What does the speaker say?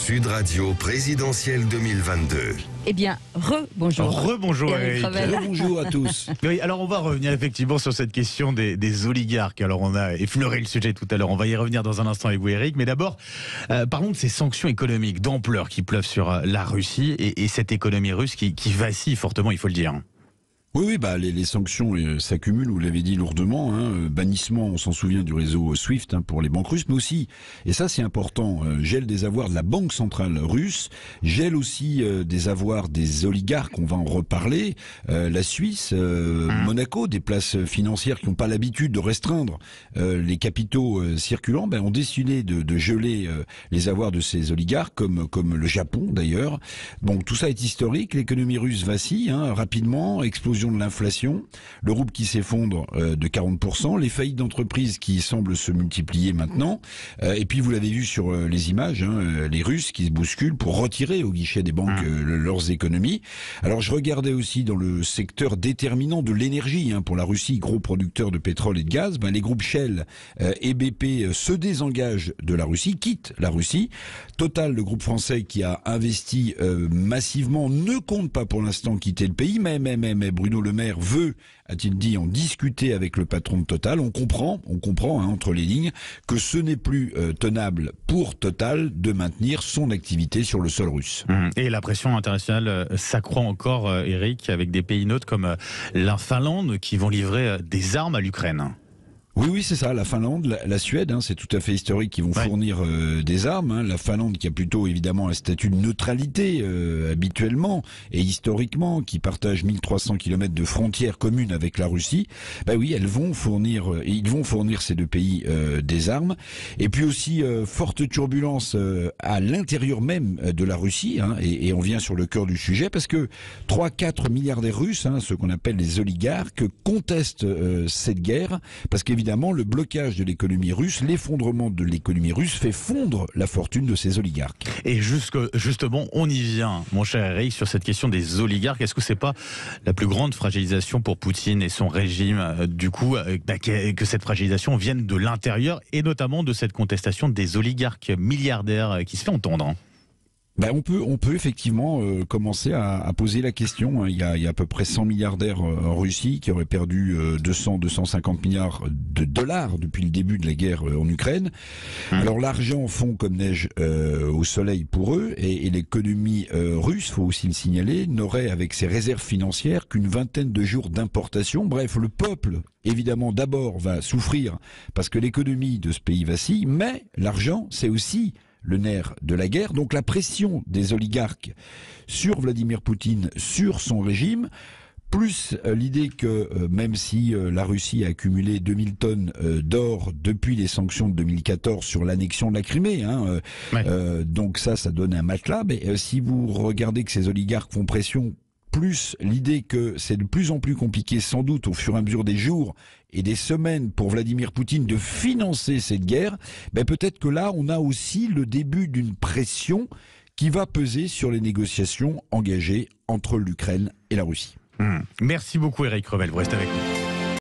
Sud Radio présidentielle 2022. Eh bien, rebonjour. Rebonjour Eric. Bonjour à tous. Oui, alors on va revenir effectivement sur cette question des oligarques. Alors on a effleuré le sujet tout à l'heure, on va y revenir dans un instant avec vous Eric. Mais d'abord, parlons de ces sanctions économiques d'ampleur qui pleuvent sur la Russie et cette économie russe qui vacille fortement, il faut le dire. Oui, les sanctions s'accumulent, vous l'avez dit lourdement. Bannissement, on s'en souvient du réseau SWIFT pour les banques russes, mais aussi, et ça c'est important, gel des avoirs de la Banque centrale russe, gel aussi des avoirs des oligarques, on va en reparler, la Suisse, Monaco, des places financières qui n'ont pas l'habitude de restreindre les capitaux circulants, ont décidé de geler les avoirs de ces oligarques, comme le Japon d'ailleurs. Bon, tout ça est historique, l'économie russe vacille rapidement, explosion de l'inflation, le rouble qui s'effondre de 40%, les faillites d'entreprises qui semblent se multiplier maintenant, et puis vous l'avez vu sur les images, les Russes qui se bousculent pour retirer au guichet des banques leurs économies. Alors je regardais aussi dans le secteur déterminant de l'énergie, pour la Russie, gros producteur de pétrole et de gaz, les groupes Shell et BP se désengagent de la Russie, quittent la Russie. Total, le groupe français qui a investi massivement, ne compte pas pour l'instant quitter le pays, mais Bruno Le Maire veut, a-t-il dit, en discuter avec le patron de Total. On comprend entre les lignes que ce n'est plus tenable pour Total de maintenir son activité sur le sol russe. Et la pression internationale s'accroît encore, Eric, avec des pays neutres comme la Finlande qui vont livrer des armes à l'Ukraine. Oui, c'est ça. La Finlande, la Suède, c'est tout à fait historique, qui vont fournir des armes. La Finlande, qui a plutôt évidemment un statut de neutralité habituellement et historiquement, qui partage 1300 km de frontières communes avec la Russie. Ils vont fournir ces deux pays des armes. Et puis aussi forte turbulence à l'intérieur même de la Russie. Et on vient sur le cœur du sujet parce que 3-4 milliardaires russes, ceux qu'on appelle les oligarques, contestent cette guerre parce qu'évidemment le blocage de l'économie russe, l'effondrement de l'économie russe fait fondre la fortune de ces oligarques. Et justement, on y vient, mon cher Eric, sur cette question des oligarques. Est-ce que c'est pas la plus grande fragilisation pour Poutine et son régime, que cette fragilisation vienne de l'intérieur et notamment de cette contestation des oligarques milliardaires qui se fait entendre? On peut effectivement commencer à poser la question. Il y a à peu près 100 milliardaires en Russie qui auraient perdu 200-250 milliards de dollars depuis le début de la guerre en Ukraine. Alors l'argent fond comme neige au soleil pour eux et l'économie russe, faut aussi le signaler, n'aurait avec ses réserves financières qu'une vingtaine de jours d'importation. Bref, le peuple évidemment d'abord va souffrir parce que l'économie de ce pays vacille, mais l'argent c'est aussi le nerf de la guerre. Donc la pression des oligarques sur Vladimir Poutine, sur son régime, plus l'idée que même si la Russie a accumulé 2000 tonnes d'or depuis les sanctions de 2014 sur l'annexion de la Crimée, donc ça donne un matelas, mais si vous regardez que ces oligarques font pression, plus l'idée que c'est de plus en plus compliqué sans doute au fur et à mesure des jours et des semaines pour Vladimir Poutine de financer cette guerre, peut-être que là on a aussi le début d'une pression qui va peser sur les négociations engagées entre l'Ukraine et la Russie. Merci beaucoup Eric Revel, vous restez avec nous.